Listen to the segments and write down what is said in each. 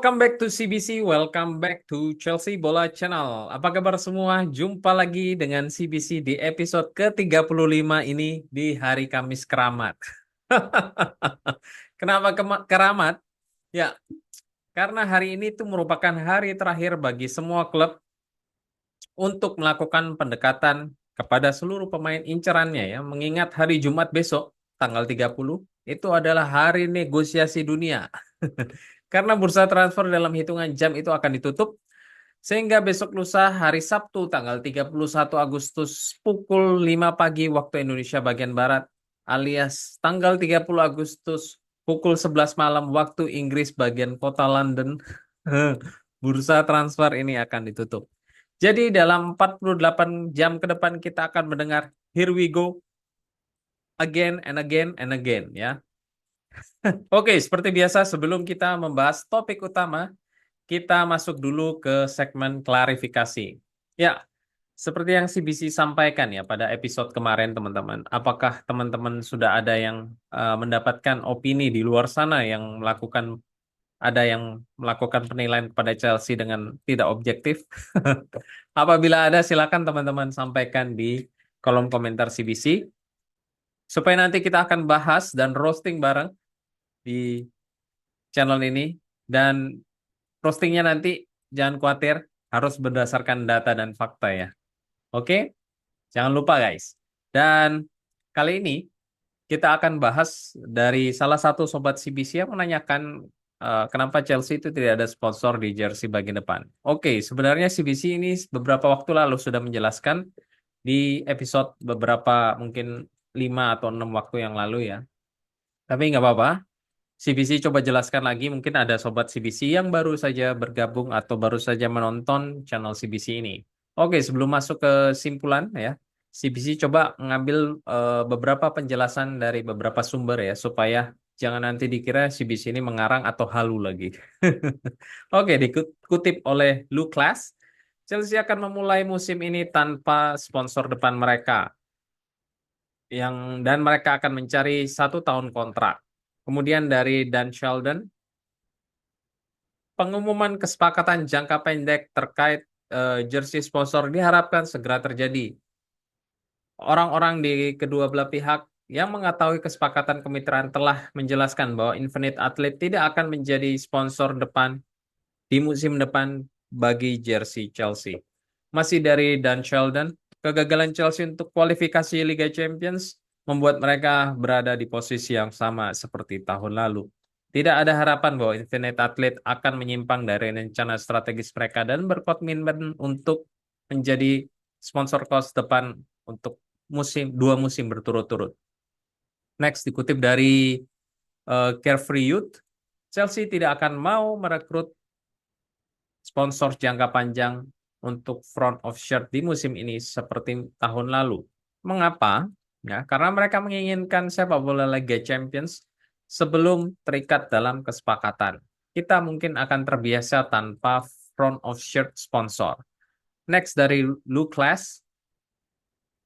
Welcome back to CBC, welcome back to Chelsea Bola Channel. Apa kabar semua? Jumpa lagi dengan CBC di episode ke-35 ini di hari Kamis Keramat. Kenapa keramat? Ya, karena hari ini itu merupakan hari terakhir bagi semua klub untuk melakukan pendekatan kepada seluruh pemain incerannya ya. Mengingat hari Jumat besok, tanggal 30, itu adalah hari negosiasi dunia. Karena bursa transfer dalam hitungan jam itu akan ditutup, sehingga besok lusa hari Sabtu tanggal 31 Agustus pukul 5 pagi waktu Indonesia bagian Barat, alias tanggal 30 Agustus pukul 11 malam waktu Inggris bagian kota London, bursa transfer ini akan ditutup. Jadi dalam 48 jam ke depan kita akan mendengar here we go again and again and again ya. Oke, seperti biasa sebelum kita membahas topik utama, kita masuk dulu ke segmen klarifikasi. Ya, seperti yang CBC sampaikan ya pada episode kemarin teman-teman. Apakah teman-teman sudah ada yang mendapatkan opini di luar sana yang melakukan penilaian kepada Chelsea dengan tidak objektif? Apabila ada, silakan teman-teman sampaikan di kolom komentar CBC supaya nanti kita akan bahas dan roasting bareng di channel ini. Dan roastingnya nanti jangan khawatir, harus berdasarkan data dan fakta ya. Oke, jangan lupa guys. Dan kali ini kita akan bahas dari salah satu sobat CBC yang menanyakan kenapa Chelsea itu tidak ada sponsor di jersey bagian depan. Oke, sebenarnya CBC ini beberapa waktu lalu sudah menjelaskan di episode beberapa mungkin 5 atau 6 waktu yang lalu ya. Tapi nggak apa-apa. CBC coba jelaskan lagi, mungkin ada sobat CBC yang baru saja bergabung atau baru saja menonton channel CBC ini. Oke, sebelum masuk ke simpulan ya, CBC coba mengambil beberapa penjelasan dari beberapa sumber ya, supaya jangan nanti dikira CBC ini mengarang atau halu lagi. Oke, dikutip oleh Lou Class, Chelsea akan memulai musim ini tanpa sponsor depan mereka dan mereka akan mencari 1 tahun kontrak. Kemudian dari Dan Sheldon, pengumuman kesepakatan jangka pendek terkait jersey sponsor diharapkan segera terjadi. Orang-orang di kedua belah pihak yang mengetahui kesepakatan kemitraan telah menjelaskan bahwa Infinite Athlete tidak akan menjadi sponsor depan di musim depan bagi jersey Chelsea. Masih dari Dan Sheldon, kegagalan Chelsea untuk kualifikasi Liga Champions membuat mereka berada di posisi yang sama seperti tahun lalu. Tidak ada harapan bahwa Infinite Athlete akan menyimpang dari rencana strategis mereka dan berkomitmen untuk menjadi sponsor kaos depan untuk 2 musim berturut-turut. Next, dikutip dari Carefree Youth, Chelsea tidak akan mau merekrut sponsor jangka panjang untuk front of shirt di musim ini seperti tahun lalu. Mengapa? Ya, karena mereka menginginkan sepak bola Liga Champions sebelum terikat dalam kesepakatan. Kita mungkin akan terbiasa tanpa front of shirt sponsor. Next dari Lou Class,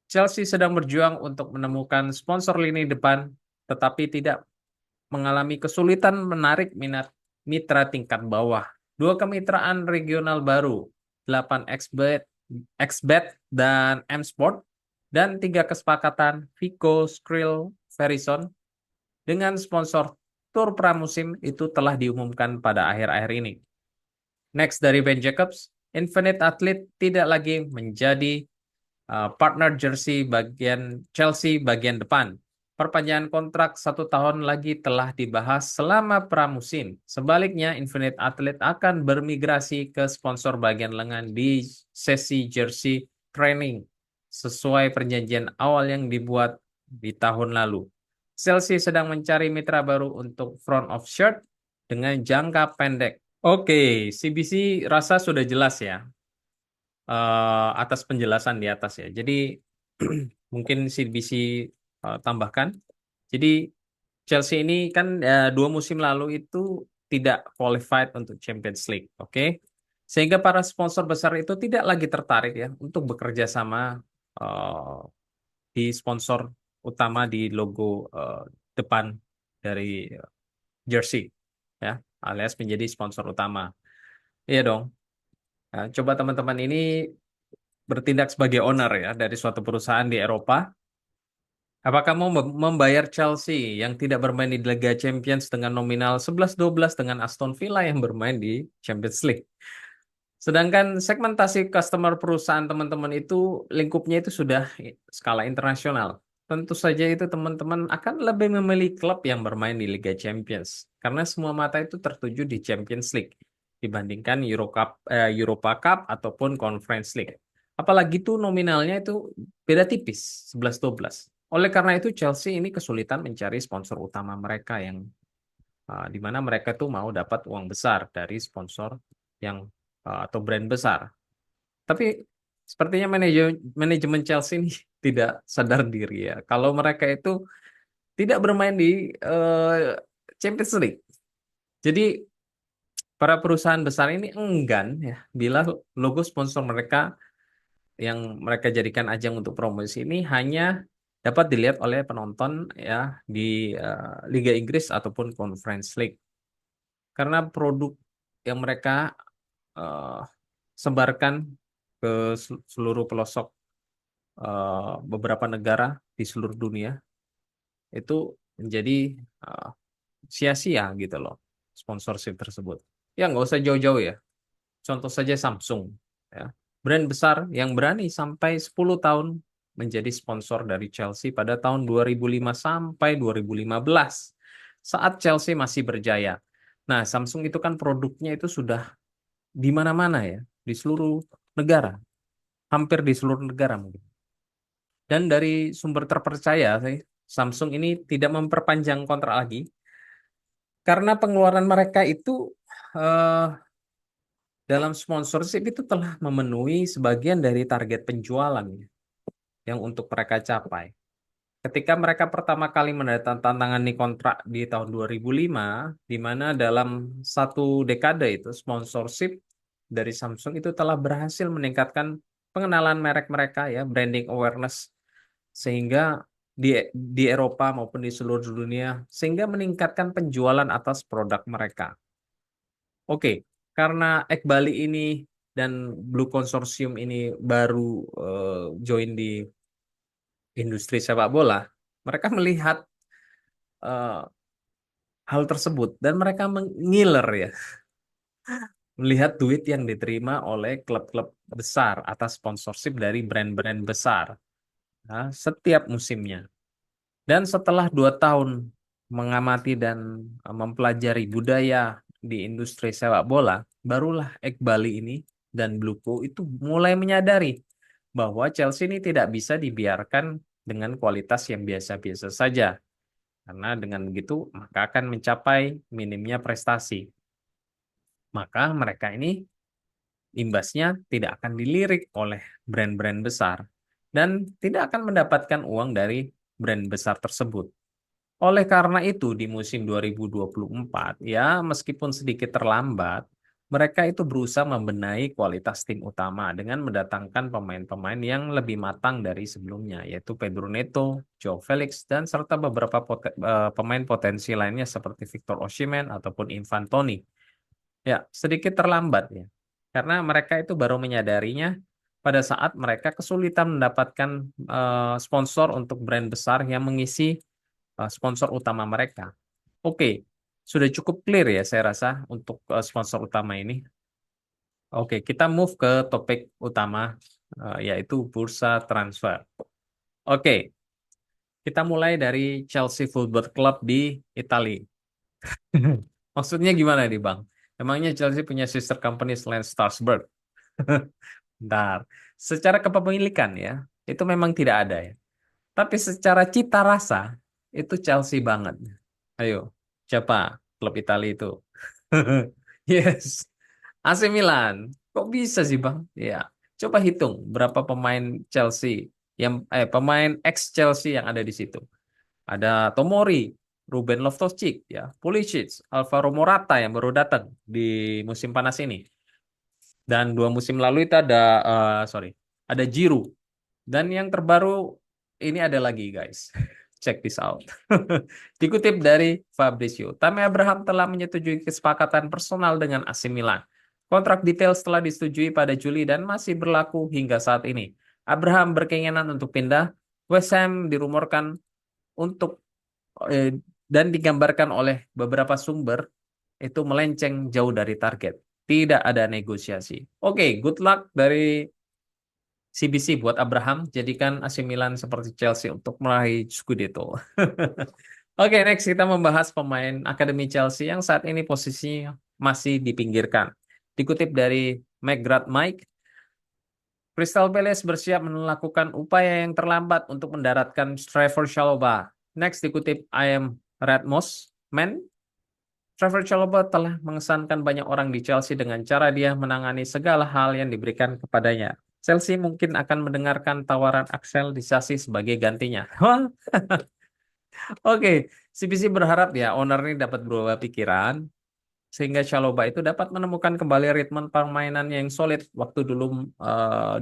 Chelsea sedang berjuang untuk menemukan sponsor lini depan, tetapi tidak mengalami kesulitan menarik minat mitra tingkat bawah. 2 kemitraan regional baru, 8xBet, XBet dan M-Sport, dan 3 kesepakatan Vico, Skrill, Verizon dengan sponsor tur pramusim itu telah diumumkan pada akhir-akhir ini. Next dari Ben Jacobs, Infinite Athlete tidak lagi menjadi partner jersey bagian Chelsea bagian depan. Perpanjangan kontrak 1 tahun lagi telah dibahas selama pramusim. Sebaliknya, Infinite Athlete akan bermigrasi ke sponsor bagian lengan di sesi jersey training sesuai perjanjian awal yang dibuat di tahun lalu. Chelsea sedang mencari mitra baru untuk front of shirt dengan jangka pendek. Oke, CBC rasa sudah jelas ya atas penjelasan di atas ya. Jadi mungkin CBC tambahkan. Jadi Chelsea ini kan 2 musim lalu itu tidak qualified untuk Champions League, oke? Sehingga para sponsor besar itu tidak lagi tertarik ya untuk bekerja sama eh, di sponsor utama di logo depan dari jersey, ya. alias menjadi sponsor utama. Iya dong. Nah, coba teman-teman ini bertindak sebagai owner ya dari suatu perusahaan di Eropa. Apakah mau membayar Chelsea yang tidak bermain di Liga Champions dengan nominal 11-12 dengan Aston Villa yang bermain di Champions League? Sedangkan segmentasi customer perusahaan teman-teman itu lingkupnya itu sudah skala internasional. Tentu saja itu teman-teman akan lebih memilih klub yang bermain di Liga Champions karena semua mata itu tertuju di Champions League dibandingkan Europa Cup ataupun Conference League. Apalagi itu nominalnya itu beda tipis 11-12. Oleh karena itu Chelsea ini kesulitan mencari sponsor utama mereka yang di mana mereka tuh mau dapat uang besar dari sponsor yang atau brand besar. Tapi sepertinya manajemen Chelsea ini tidak sadar diri ya. Kalau mereka itu tidak bermain di Champions League. Jadi para perusahaan besar ini enggan ya bila logo sponsor mereka yang mereka jadikan ajang untuk promosi ini hanya dapat dilihat oleh penonton ya di Liga Inggris ataupun Conference League. Karena produk yang mereka eh, sebarkan ke seluruh pelosok beberapa negara di seluruh dunia itu menjadi eh, sia-sia gitu loh sponsorship tersebut. Ya nggak usah jauh-jauh ya. Contoh saja Samsung, ya. Brand besar yang berani sampai 10 tahun menjadi sponsor dari Chelsea pada tahun 2005 sampai 2015 saat Chelsea masih berjaya. Nah, Samsung itu kan produknya itu sudah di mana-mana ya, di seluruh negara, hampir di seluruh negara mungkin. Dan dari sumber terpercaya, Samsung ini tidak memperpanjang kontrak lagi karena pengeluaran mereka itu eh, dalam sponsorship itu telah memenuhi sebagian dari target penjualan yang untuk mereka capai. Ketika mereka pertama kali menandatangani kontrak di tahun 2005, di mana dalam satu dekade itu sponsorship dari Samsung itu telah berhasil meningkatkan pengenalan merek mereka ya, branding awareness sehingga di Eropa maupun di seluruh dunia sehingga meningkatkan penjualan atas produk mereka. Oke, karena Ekbali ini dan Blue Consortium ini baru join di industri sepak bola, mereka melihat eh, hal tersebut dan mereka mengiler ya, melihat duit yang diterima oleh klub-klub besar atas sponsorship dari brand-brand besar ya, setiap musimnya. Dan setelah 2 tahun mengamati dan mempelajari budaya di industri sepak bola, barulah Ekbali ini dan Bluko itu mulai menyadari bahwa Chelsea ini tidak bisa dibiarkan dengan kualitas yang biasa-biasa saja. Karena dengan begitu maka akan mencapai minimnya prestasi. Maka mereka ini imbasnya tidak akan dilirik oleh brand-brand besar dan tidak akan mendapatkan uang dari brand besar tersebut. Oleh karena itu, di musim 2024, ya meskipun sedikit terlambat, mereka itu berusaha membenahi kualitas tim utama dengan mendatangkan pemain-pemain yang lebih matang dari sebelumnya, yaitu Pedro Neto, Joe Felix, dan serta beberapa pemain potensi lainnya seperti Victor Osimhen ataupun Ivan Toney. Ya, sedikit terlambat ya, karena mereka itu baru menyadarinya pada saat mereka kesulitan mendapatkan sponsor untuk brand besar yang mengisi sponsor utama mereka. Oke, sudah cukup clear ya saya rasa untuk sponsor utama ini. Oke, kita move ke topik utama yaitu bursa transfer. Oke, kita mulai dari Chelsea Football Club di Italia. Maksudnya gimana nih, Bang? Emangnya Chelsea punya sister company selain Strasbourg? Bentar. Secara kepemilikan ya, itu memang tidak ada ya. Tapi secara cita rasa, itu Chelsea banget. Ayo, siapa klub Italia itu? Yes, AC Milan. Kok bisa sih, Bang? Ya, coba hitung berapa pemain Chelsea pemain ex Chelsea yang ada di situ. Ada Tomori, Ruben Loftus-Cheek, ya, Pulisic, Alvaro Morata yang baru datang di musim panas ini. Dan 2 musim lalu itu ada sorry, ada Giroud. Dan yang terbaru ini ada lagi, guys. Check this out. Dikutip dari Fabrizio, Tammy Abraham telah menyetujui kesepakatan personal dengan AC Milan. Kontrak detail telah disetujui pada Juli dan masih berlaku hingga saat ini. Abraham berkeinginan untuk pindah. West Ham dirumorkan untuk eh, dan digambarkan oleh beberapa sumber itu melenceng jauh dari target. Tidak ada negosiasi. Oke, good luck dari CBC buat Abraham. Jadikan AC Milan seperti Chelsea untuk meraih Scudetto. Oke, next kita membahas pemain Akademi Chelsea yang saat ini posisinya masih dipinggirkan. Dikutip dari McGrath Mike, Crystal Palace bersiap melakukan upaya yang terlambat untuk mendaratkan Trevor Chalobah. Next dikutip I am Redmos, Man, Trevor Chalobah telah mengesankan banyak orang di Chelsea dengan cara dia menangani segala hal yang diberikan kepadanya. Chelsea mungkin akan mendengarkan tawaran Axel Disasi sebagai gantinya. Oke, CBC berharap ya owner ini dapat berubah pikiran sehingga Chalobah itu dapat menemukan kembali ritme permainan yang solid waktu dulu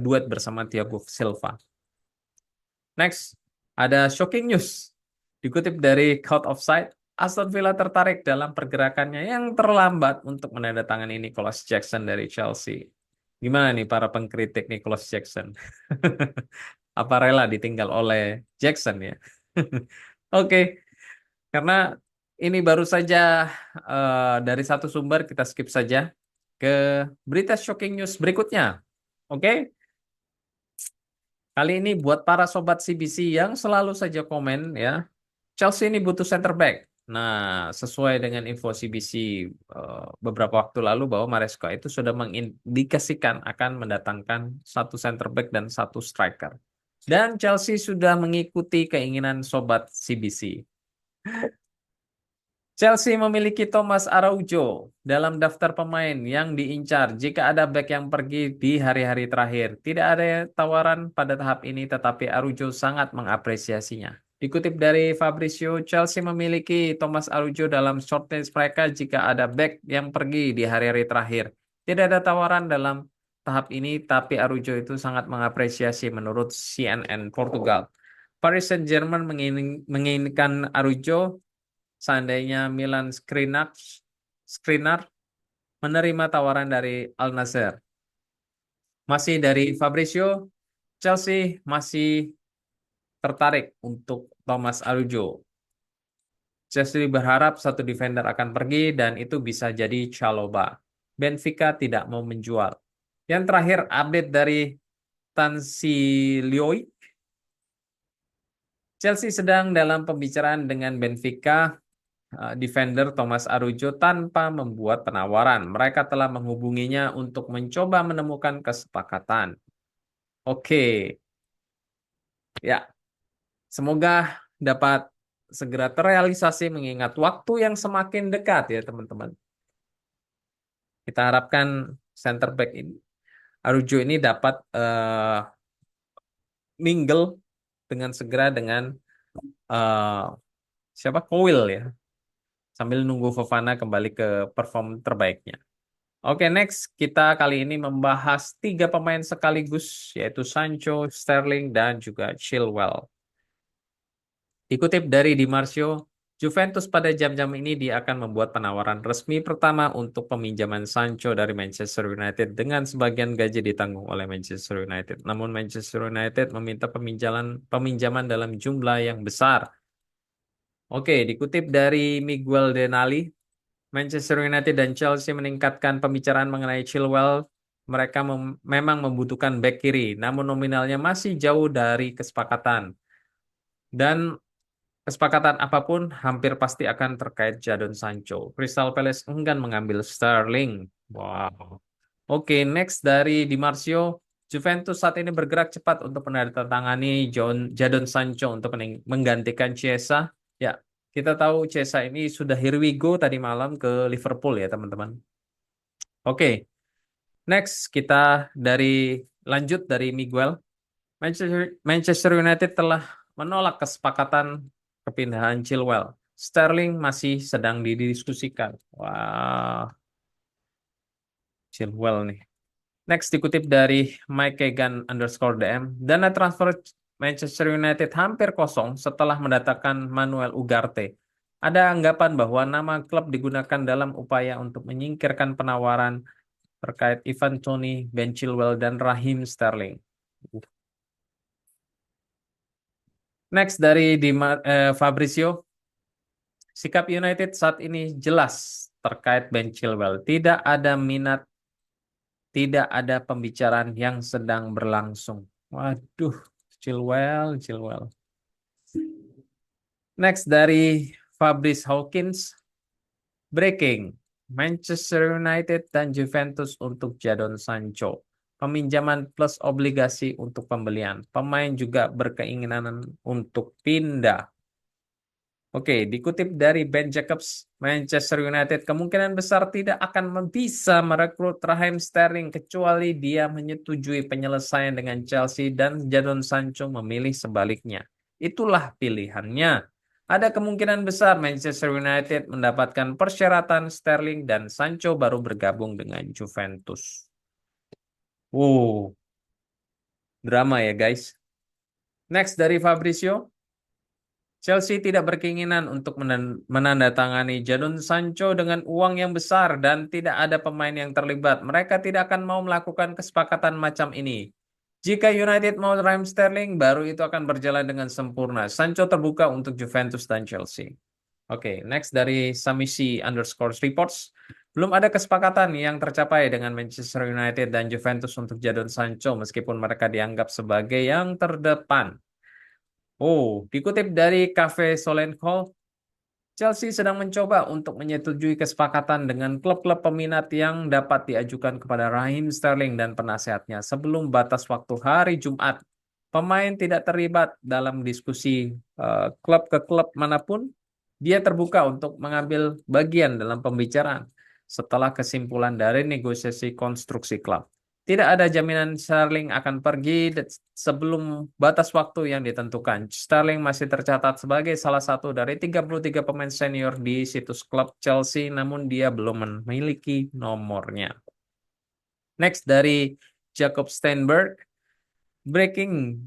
duet bersama Thiago Silva. Next, ada shocking news. Dikutip dari Court of Sight, Aston Villa tertarik dalam pergerakannya yang terlambat untuk menandatangani Nicholas Jackson dari Chelsea. Gimana nih para pengkritik Nicholas Jackson? Apa rela ditinggal oleh Jackson ya? Oke, karena ini baru saja dari satu sumber, kita skip saja ke berita shocking news berikutnya. Oke, kali ini buat para sobat CBC yang selalu saja komen ya, Chelsea ini butuh center back. Nah, sesuai dengan info CBC beberapa waktu lalu bahwa Maresca itu sudah mengindikasikan akan mendatangkan satu center back dan satu striker. Dan Chelsea sudah mengikuti keinginan sobat CBC. Chelsea memiliki Thomas Araujo dalam daftar pemain yang diincar jika ada bek yang pergi di hari-hari terakhir. Tidak ada tawaran pada tahap ini, tetapi Araujo sangat mengapresiasinya. Dikutip dari Fabrizio, Chelsea memiliki Thomas Araujo dalam shortlist mereka jika ada bek yang pergi di hari-hari terakhir. Tidak ada tawaran dalam tahap ini, tapi Araujo itu sangat mengapresiasi menurut CNN Portugal. Paris Saint-Germain menginginkan Araujo seandainya Milan Skriniar menerima tawaran dari Al Nassr. Masih dari Fabrizio, Chelsea masih tertarik untuk Thomas Araujo. Chelsea berharap satu defender akan pergi dan itu bisa jadi Chalobah. Benfica tidak mau menjual. Yang terakhir update dari Tansilioi. Chelsea sedang dalam pembicaraan dengan Benfica defender Thomas Araujo tanpa membuat penawaran. Mereka telah menghubunginya untuk mencoba menemukan kesepakatan. Oke, ya, semoga dapat segera terrealisasi mengingat waktu yang semakin dekat ya teman-teman. Kita harapkan center back ini Araujo ini dapat mingle dengan segera dengan siapa Cowell ya, sambil nunggu Fofana kembali ke perform terbaiknya. Oke, next kita kali ini membahas tiga pemain sekaligus, yaitu Sancho, Sterling, dan juga Chilwell. Dikutip dari Di Marzio, Juventus pada jam-jam ini dia akan membuat penawaran resmi pertama untuk peminjaman Sancho dari Manchester United dengan sebagian gaji ditanggung oleh Manchester United. Namun Manchester United meminta peminjaman dalam jumlah yang besar. Oke, dikutip dari Miguel Denali, Manchester United dan Chelsea meningkatkan pembicaraan mengenai Chilwell. Mereka memang membutuhkan bek kiri, namun nominalnya masih jauh dari kesepakatan. Dan kesepakatan apapun hampir pasti akan terkait Jadon Sancho. Crystal Palace enggan mengambil Sterling. Wow. Oke, next dari Di Marzio. Juventus saat ini bergerak cepat untuk menandatangani Jadon Sancho untuk menggantikan Chiesa. Ya, kita tahu Chiesa ini sudah here we go tadi malam ke Liverpool ya teman-teman. Oke, next kita lanjut dari Miguel. Manchester United telah menolak kesepakatan kepindahan Chilwell. Sterling masih sedang didiskusikan. Wah, Chilwell nih. Next dikutip dari Mike Kegan _DM, dana transfer Manchester United hampir kosong setelah mendatangkan Manuel Ugarte. Ada anggapan bahwa nama klub digunakan dalam upaya untuk menyingkirkan penawaran terkait Ivan Toney, Ben Chilwell, dan Raheem Sterling. Next dari Fabrizio, sikap United saat ini jelas terkait Ben Chilwell. Tidak ada minat, tidak ada pembicaraan yang sedang berlangsung. Waduh, Chilwell, Chilwell. Next dari Fabrice Hawkins, breaking. Manchester United dan Juventus untuk Jadon Sancho. Peminjaman plus obligasi untuk pembelian. Pemain juga berkeinginan untuk pindah. Oke, dikutip dari Ben Jacobs, Manchester United kemungkinan besar tidak akan bisa merekrut Raheem Sterling kecuali dia menyetujui penyelesaian dengan Chelsea dan Jadon Sancho memilih sebaliknya. Itulah pilihannya. Ada kemungkinan besar Manchester United mendapatkan persyaratan Sterling dan Sancho baru bergabung dengan Juventus. Wow, drama ya guys. Next dari Fabrizio. Chelsea tidak berkeinginan untuk menandatangani Jadon Sancho dengan uang yang besar dan tidak ada pemain yang terlibat. Mereka tidak akan mau melakukan kesepakatan macam ini. Jika United mau Raheem Sterling, baru itu akan berjalan dengan sempurna. Sancho terbuka untuk Juventus dan Chelsea. Oke, next dari Samisi underscore reports. Belum ada kesepakatan yang tercapai dengan Manchester United dan Juventus untuk Jadon Sancho meskipun mereka dianggap sebagai yang terdepan. Oh, dikutip dari Cafe Solenhall, Chelsea sedang mencoba untuk menyetujui kesepakatan dengan klub-klub peminat yang dapat diajukan kepada Raheem Sterling dan penasehatnya sebelum batas waktu hari Jumat. Pemain tidak terlibat dalam diskusi klub ke klub manapun. Dia terbuka untuk mengambil bagian dalam pembicaraan setelah kesimpulan dari negosiasi konstruksi klub. Tidak ada jaminan Sterling akan pergi sebelum batas waktu yang ditentukan. Sterling masih tercatat sebagai salah satu dari 33 pemain senior di situs klub Chelsea, namun dia belum memiliki nomornya. Next dari Jacob Steinberg, breaking.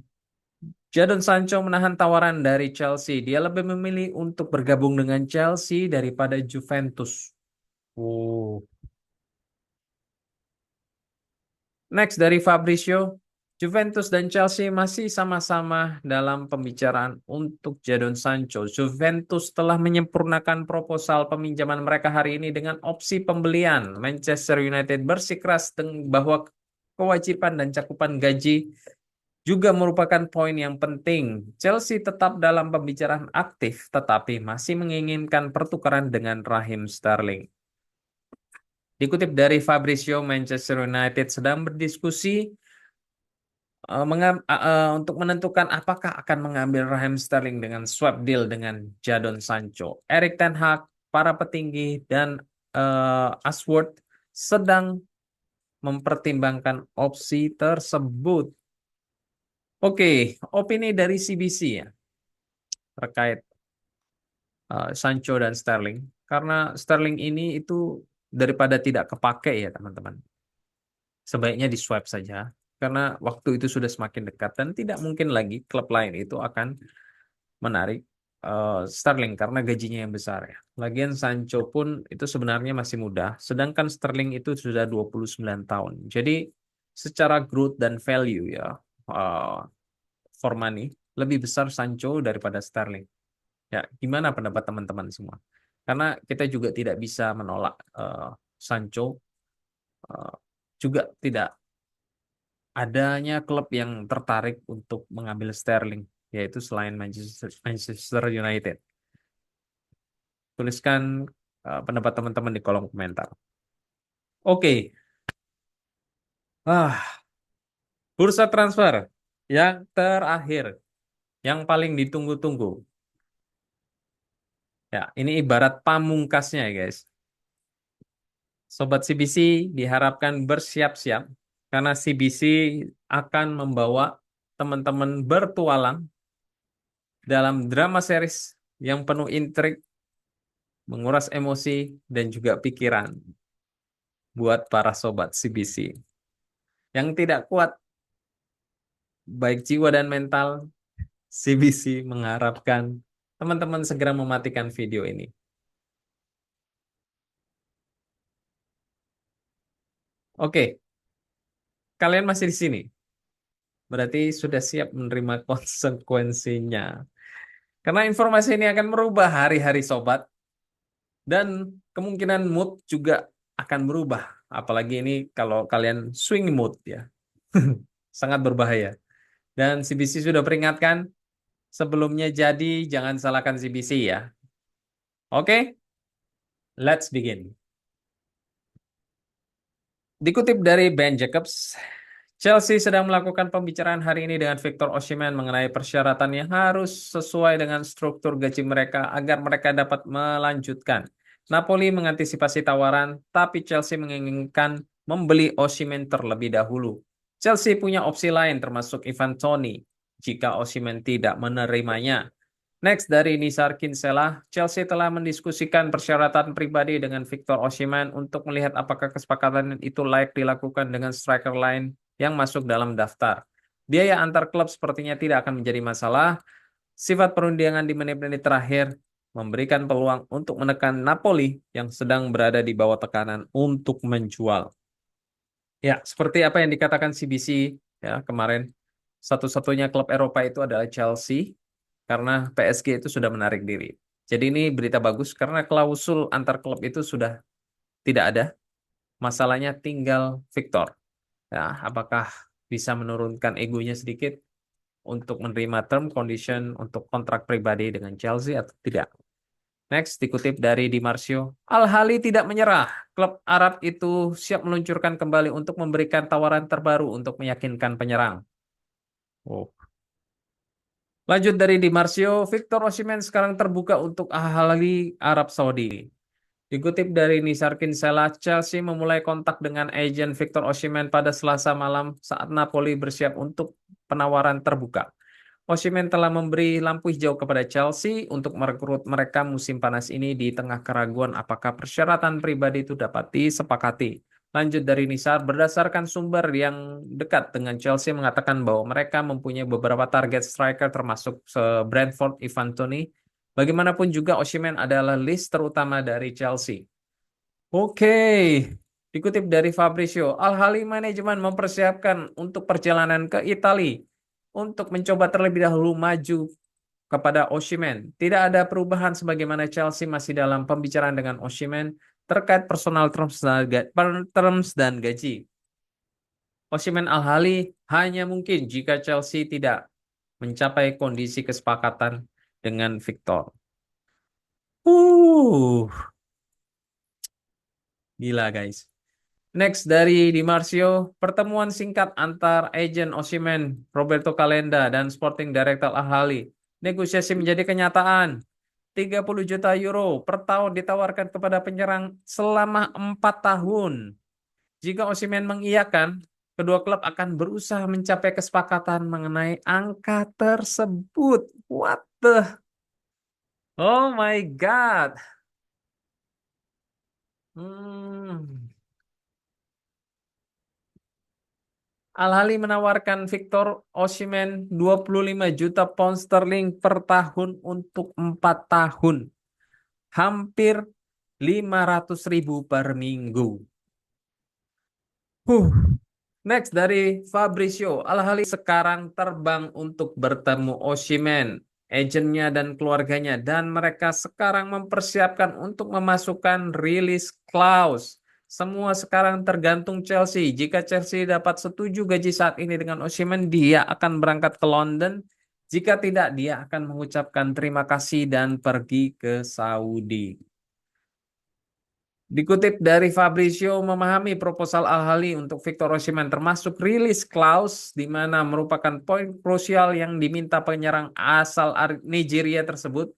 Jadon Sancho menahan tawaran dari Chelsea. Dia lebih memilih untuk bergabung dengan Chelsea daripada Juventus. Oh. Next dari Fabrizio, Juventus dan Chelsea masih sama-sama dalam pembicaraan untuk Jadon Sancho. Juventus telah menyempurnakan proposal peminjaman mereka hari ini dengan opsi pembelian. Manchester United bersikeras bahwa kewajiban dan cakupan gaji juga merupakan poin yang penting. Chelsea tetap dalam pembicaraan aktif, tetapi masih menginginkan pertukaran dengan Raheem Sterling. Dikutip dari Fabrizio, Manchester United sedang berdiskusi untuk menentukan apakah akan mengambil Raheem Sterling dengan swap deal dengan Jadon Sancho. Erik ten Hag, para petinggi, dan Ashworth sedang mempertimbangkan opsi tersebut. Oke, opini dari CBC ya terkait Sancho dan Sterling. Karena Sterling ini itu daripada tidak kepake ya teman-teman. Sebaiknya di swap saja. Karena waktu itu sudah semakin dekat dan tidak mungkin lagi klub lain itu akan menarik Sterling karena gajinya yang besar ya. Lagian Sancho pun itu sebenarnya masih muda. Sedangkan Sterling itu sudah 29 tahun. Jadi secara growth dan value ya for money lebih besar Sancho daripada Sterling. Ya, gimana pendapat teman-teman semua? Karena kita juga tidak bisa menolak Sancho, uh, juga tidak adanya klub yang tertarik untuk mengambil Sterling, yaitu selain Manchester United. Tuliskan pendapat teman-teman di kolom komentar. Oke, bursa transfer yang terakhir, yang paling ditunggu-tunggu. Ya, ini ibarat pamungkasnya ya guys. Sobat CBC diharapkan bersiap-siap karena CBC akan membawa teman-teman bertualang dalam drama series yang penuh intrik, menguras emosi, dan juga pikiran buat para sobat CBC. Yang tidak kuat, baik jiwa dan mental, CBC mengharapkan teman-teman segera mematikan video ini. Oke, kalian masih di sini. Berarti sudah siap menerima konsekuensinya. Karena informasi ini akan merubah hari-hari sobat dan kemungkinan mood juga akan berubah. Apalagi ini kalau kalian swing mood ya. Sangat berbahaya. Dan CBC sudah peringatkan sebelumnya, jadi jangan salahkan CBC ya. Oke, let's begin. Dikutip dari Ben Jacobs, Chelsea sedang melakukan pembicaraan hari ini dengan Victor Osimhen mengenai persyaratan yang harus sesuai dengan struktur gaji mereka agar mereka dapat melanjutkan. Napoli mengantisipasi tawaran, tapi Chelsea menginginkan membeli Osimhen terlebih dahulu. Chelsea punya opsi lain termasuk Ivan Toney jika Osimhen tidak menerimanya. Next dari Nisar Kinsella, Chelsea telah mendiskusikan persyaratan pribadi dengan Victor Osimhen untuk melihat apakah kesepakatan itu layak dilakukan dengan striker lain yang masuk dalam daftar. Biaya antar klub sepertinya tidak akan menjadi masalah. Sifat perundingan di menit-menit terakhir memberikan peluang untuk menekan Napoli yang sedang berada di bawah tekanan untuk menjual. Ya, seperti apa yang dikatakan CBC ya kemarin, satu-satunya klub Eropa itu adalah Chelsea karena PSG itu sudah menarik diri. Jadi ini berita bagus karena klausul antar klub itu sudah tidak ada. Masalahnya tinggal Victor. Ya, apakah bisa menurunkan egonya sedikit untuk menerima term condition untuk kontrak pribadi dengan Chelsea atau tidak? Next, dikutip dari Di Marzio, Al-Ahly tidak menyerah. Klub Arab itu siap meluncurkan kembali untuk memberikan tawaran terbaru untuk meyakinkan penyerang. Oh. Lanjut dari Di Marzio, Victor Osimhen sekarang terbuka untuk Al-Ahly Arab Saudi. Dikutip dari Nisar Kinsella, Chelsea memulai kontak dengan agen Victor Osimhen pada Selasa malam saat Napoli bersiap untuk penawaran terbuka. Osimhen telah memberi lampu hijau kepada Chelsea untuk merekrut mereka musim panas ini di tengah keraguan apakah persyaratan pribadi itu dapat disepakati. Lanjut dari Nisar, berdasarkan sumber yang dekat dengan Chelsea mengatakan bahwa mereka mempunyai beberapa target striker termasuk Brentford Ivan Toney. Bagaimanapun juga Osimhen adalah list terutama dari Chelsea. Oke, dikutip dari Fabrizio, Al-Ahly manajemen mempersiapkan untuk perjalanan ke Italia untuk mencoba terlebih dahulu maju kepada Osimhen. Tidak ada perubahan sebagaimana Chelsea masih dalam pembicaraan dengan Osimhen terkait personal terms dan gaji. Osimhen Al-Ahly hanya mungkin jika Chelsea tidak mencapai kondisi kesepakatan dengan Victor. Uh, Gila guys. Next dari Di Marzio, pertemuan singkat antar agen Osimhen, Roberto Calenda, dan Sporting Director Al-Ahly. Negosiasi menjadi kenyataan. 30 juta euro per tahun ditawarkan kepada penyerang selama 4 tahun. Jika Osimhen mengiyakan, kedua klub akan berusaha mencapai kesepakatan mengenai angka tersebut. What the? Oh my God. Hmm. Al-Ahly menawarkan Victor Osimhen 25 juta pound sterling per tahun untuk 4 tahun. Hampir 500.000 per minggu. Huh. Next dari Fabrizio, Al-Ahly sekarang terbang untuk bertemu Osimhen, agennya dan keluarganya, dan mereka sekarang mempersiapkan untuk memasukkan release clause. Semua sekarang tergantung Chelsea. Jika Chelsea dapat setuju gaji saat ini dengan Osimhen, dia akan berangkat ke London. Jika tidak, dia akan mengucapkan terima kasih dan pergi ke Saudi. Dikutip dari Fabrizio, memahami proposal Al-Ahly untuk Victor Osimhen termasuk release clause di mana merupakan poin krusial yang diminta penyerang asal Nigeria tersebut.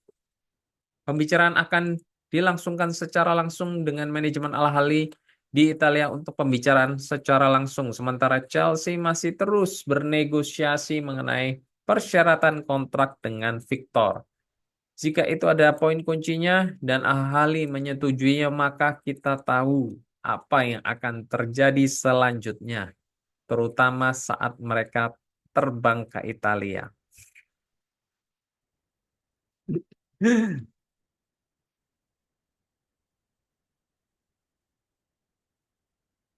Pembicaraan akan dilangsungkan secara langsung dengan manajemen Al-Ahly di Italia untuk pembicaraan secara langsung. Sementara Chelsea masih terus bernegosiasi mengenai persyaratan kontrak dengan Victor. Jika itu ada poin kuncinya dan ahli menyetujuinya, maka kita tahu apa yang akan terjadi selanjutnya, terutama saat mereka terbang ke Italia.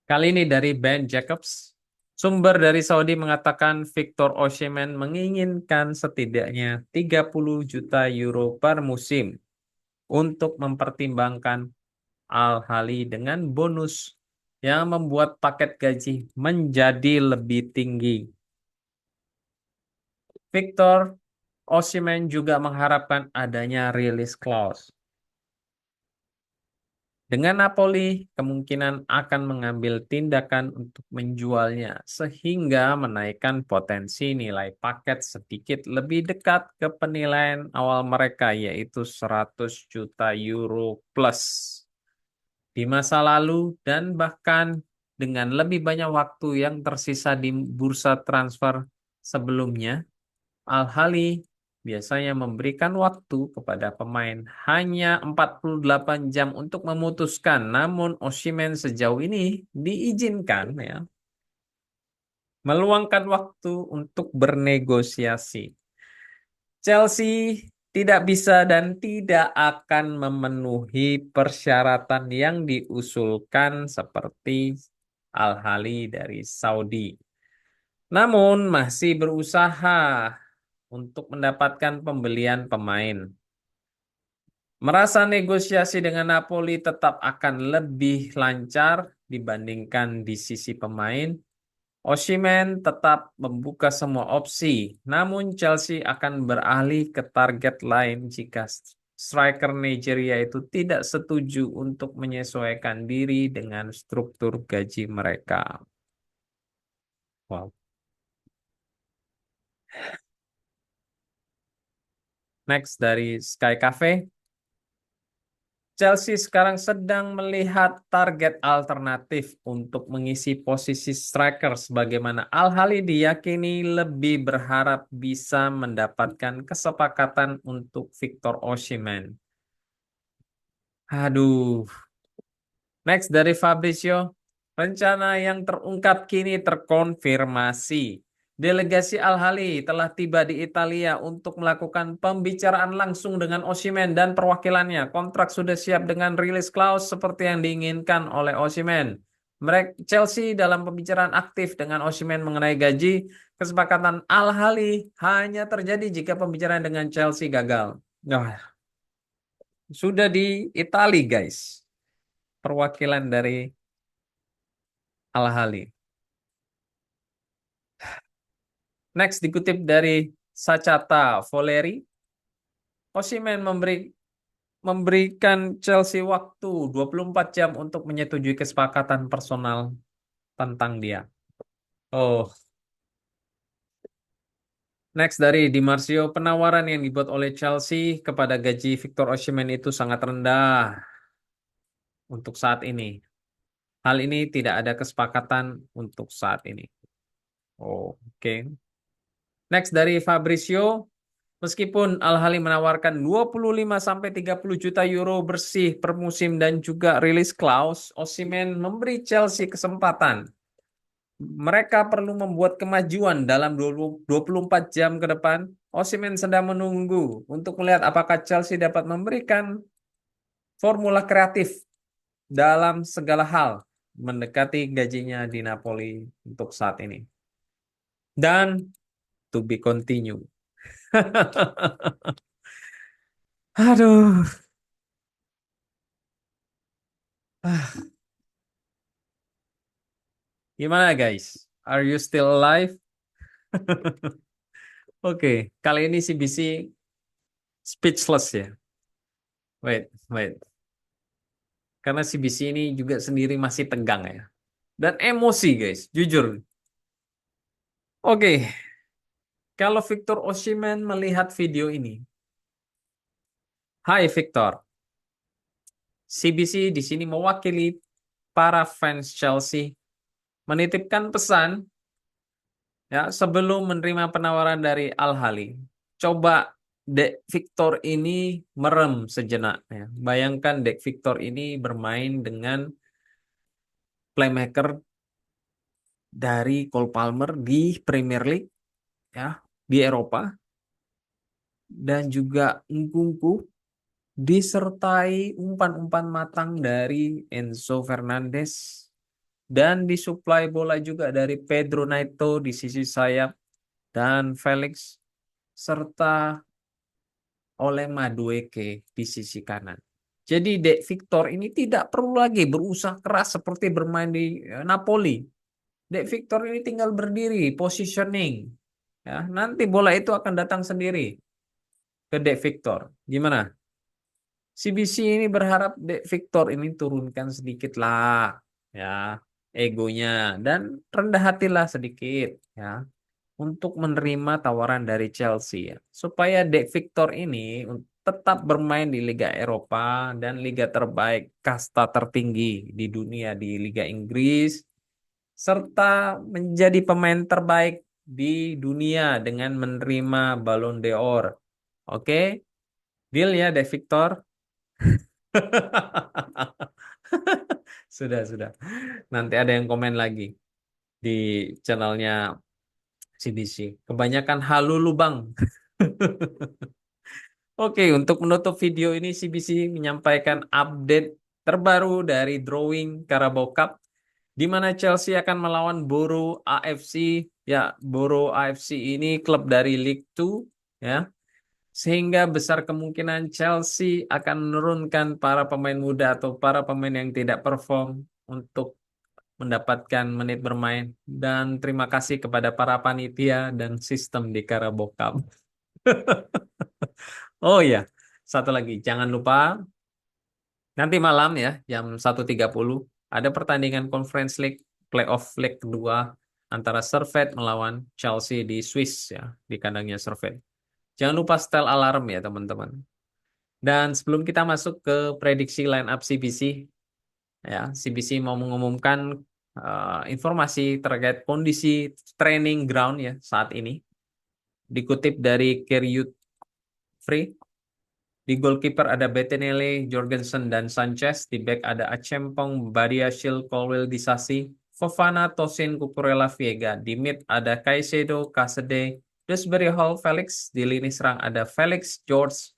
Kali ini dari Ben Jacobs. Sumber dari Saudi mengatakan Victor Osimhen menginginkan setidaknya 30 juta euro per musim untuk mempertimbangkan Al-Ahly dengan bonus yang membuat paket gaji menjadi lebih tinggi. Victor Osimhen juga mengharapkan adanya release clause. Dengan Napoli, kemungkinan akan mengambil tindakan untuk menjualnya sehingga menaikkan potensi nilai paket sedikit lebih dekat ke penilaian awal mereka yaitu 100 juta euro plus di masa lalu dan bahkan dengan lebih banyak waktu yang tersisa di bursa transfer sebelumnya, Al-Ahly biasanya memberikan waktu kepada pemain hanya 48 jam untuk memutuskan. Namun Osimhen sejauh ini diizinkan ya meluangkan waktu untuk bernegosiasi. Chelsea tidak bisa dan tidak akan memenuhi persyaratan yang diusulkan seperti Al-Ahly dari Saudi. Namun masih berusaha untuk mendapatkan pembelian pemain. Merasa negosiasi dengan Napoli tetap akan lebih lancar dibandingkan di sisi pemain. Osimhen tetap membuka semua opsi, namun Chelsea akan beralih ke target lain jika striker Nigeria itu tidak setuju untuk menyesuaikan diri dengan struktur gaji mereka. Wow. Next dari Sky Cafe. Chelsea sekarang sedang melihat target alternatif untuk mengisi posisi striker sebagaimana Al-Ahly diyakini lebih berharap bisa mendapatkan kesepakatan untuk Victor Osimhen. Aduh. Next dari Fabrizio. Rencana yang terungkap kini terkonfirmasi. Delegasi Al-Ahly telah tiba di Italia untuk melakukan pembicaraan langsung dengan Osimhen dan perwakilannya. Kontrak sudah siap dengan release clause seperti yang diinginkan oleh Osimhen. Mereka Chelsea dalam pembicaraan aktif dengan Osimhen mengenai gaji. Kesepakatan Al-Ahly hanya terjadi jika pembicaraan dengan Chelsea gagal. Nah, sudah di Italia, guys. Perwakilan dari Al-Ahly. Next dikutip dari Sacata Voleri, Osimhen memberikan Chelsea waktu 24 jam untuk menyetujui kesepakatan personal tentang dia. Oh, next dari Di Marzio, penawaran yang dibuat oleh Chelsea kepada gaji Victor Osimhen itu sangat rendah untuk saat ini. Hal ini tidak ada kesepakatan untuk saat ini. Oh, oke. Next dari Fabrizio, meskipun Al-Ahly menawarkan 25 sampai 30 juta euro bersih per musim dan juga release clause, Osimhen memberi Chelsea kesempatan. Mereka perlu membuat kemajuan dalam 24 jam ke depan. Osimhen sedang menunggu untuk melihat apakah Chelsea dapat memberikan formula kreatif dalam segala hal mendekati gajinya di Napoli untuk saat ini. Dan to be continue. Aduh. Ah, gimana guys? Are you still alive? Oke, kali ini CBC speechless ya. Wait. Karena CBC ini juga sendiri masih tegang ya. Dan emosi guys, jujur. Oke, kalau Victor Osimhen melihat video ini. Hai Victor, CBC di sini mewakili para fans Chelsea menitipkan pesan ya sebelum menerima penawaran dari Al-Ahly. Coba Dek Victor ini merem sejenak ya. Bayangkan Dek Victor ini bermain dengan playmaker dari Cole Palmer di Premier League ya, di Eropa dan juga Nkunku. disertai umpan-umpan matang dari Enzo Fernandez dan disuplai bola juga dari Pedro Neto di sisi sayap dan Felix serta oleh Madueke di sisi kanan. Jadi Dek Victor ini tidak perlu lagi berusaha keras seperti bermain di Napoli. Dek Victor ini tinggal berdiri, positioning. Ya, nanti bola itu akan datang sendiri ke Dek Victor. Gimana? CBC ini berharap Dek Victor ini turunkan sedikit lah, ya, egonya dan rendah hatilah sedikit, ya, untuk menerima tawaran dari Chelsea, ya, supaya Dek Victor ini tetap bermain di Liga Eropa dan Liga terbaik kasta tertinggi di dunia di Liga Inggris serta menjadi pemain terbaik di dunia dengan menerima Ballon d'Or. Oke, deal ya Dek Victor. Sudah, sudah. Nanti ada yang komen lagi di channelnya CBC. Kebanyakan halu lubang. Oke, untuk menutup video ini CBC menyampaikan update terbaru dari drawing Carabao Cup di mana Chelsea akan melawan Boro AFC. Ya, Boro AFC ini klub dari League Two, ya. Sehingga besar kemungkinan Chelsea akan menurunkan para pemain muda atau para pemain yang tidak perform untuk mendapatkan menit bermain. Dan terima kasih kepada para panitia dan sistem di Carabao Cup. Oh iya, satu lagi. Jangan lupa nanti malam ya, jam 1.30 ada pertandingan Conference League, Playoff League kedua antara Servette melawan Chelsea di Swiss ya, di kandangnya Servette. Jangan lupa setel alarm ya teman-teman. Dan sebelum kita masuk ke prediksi line up CBC, ya, CBC mau mengumumkan informasi terkait kondisi training ground ya saat ini. Dikutip dari Kiryut Free, di goalkeeper ada Bettinelli, Jorgensen, dan Sanchez. Di back ada Achempong, Badiashile, Colwill, Disasi, Fofana, Tosin, Cucurella, Viega. Di mid ada Caicedo, Casadei, Dewsbury Hall, Felix. Di lini serang ada Felix, George,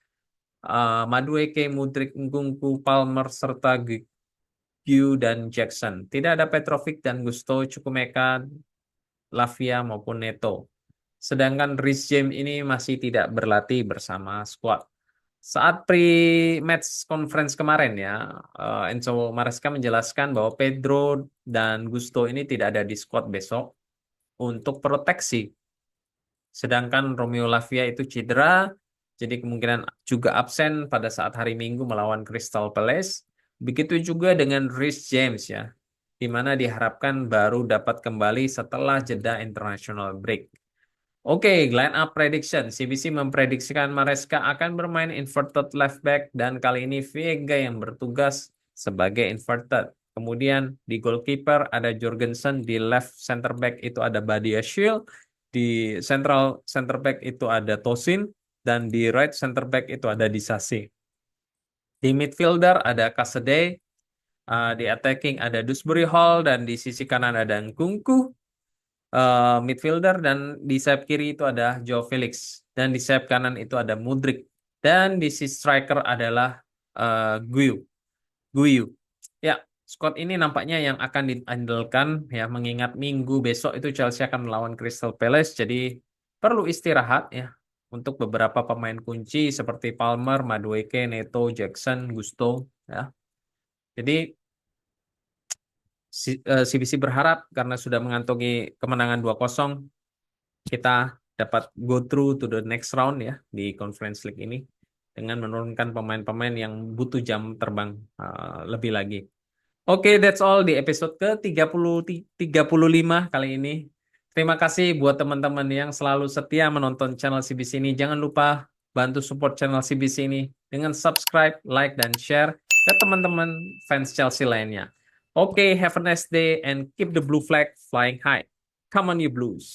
Madueke, Mudryk, Nkunku, Palmer, serta Gu dan Jackson. Tidak ada Petrovic dan Gusto, Chukwuemeka, Lavia maupun Neto. Sedangkan Reece James ini masih tidak berlatih bersama skuad. Saat pre-match conference kemarin ya, Enzo Maresca menjelaskan bahwa Pedro dan Gusto ini tidak ada di skuad besok untuk proteksi. Sedangkan Romeo Lavia itu cedera, jadi kemungkinan juga absen pada saat hari Minggu melawan Crystal Palace. Begitu juga dengan Reece James ya, di mana diharapkan baru dapat kembali setelah jeda international break. Oke, line up prediction. CBC memprediksikan Maresca akan bermain inverted left back dan kali ini Viega yang bertugas sebagai inverted. Kemudian di goalkeeper ada Jorgensen, di left center back itu ada Badiashile, di central center back itu ada Tosin, dan di right center back itu ada Disasi. Di midfielder ada Casadei, di attacking ada Dewsbury Hall, dan di sisi kanan ada Nkunku. Midfielder dan di sayap kiri itu ada Joe Felix dan di sayap kanan itu ada Mudryk dan di sisi striker adalah Guiu. Guiu. Ya, squad ini nampaknya yang akan diandalkan ya mengingat minggu besok itu Chelsea akan melawan Crystal Palace jadi perlu istirahat ya untuk beberapa pemain kunci seperti Palmer, Madueke, Neto, Jackson, Gusto ya. Jadi CBC berharap karena sudah mengantongi kemenangan 2-0 kita dapat go through to the next round ya di Conference League ini dengan menurunkan pemain-pemain yang butuh jam terbang lebih lagi. Oke, that's all di episode ke-35 kali ini. Terima kasih buat teman-teman yang selalu setia menonton channel CBC ini. Jangan lupa bantu support channel CBC ini dengan subscribe, like, dan share ke teman-teman fans Chelsea lainnya. Oke, have a nice day and keep the blue flag flying high. Come on you Blues.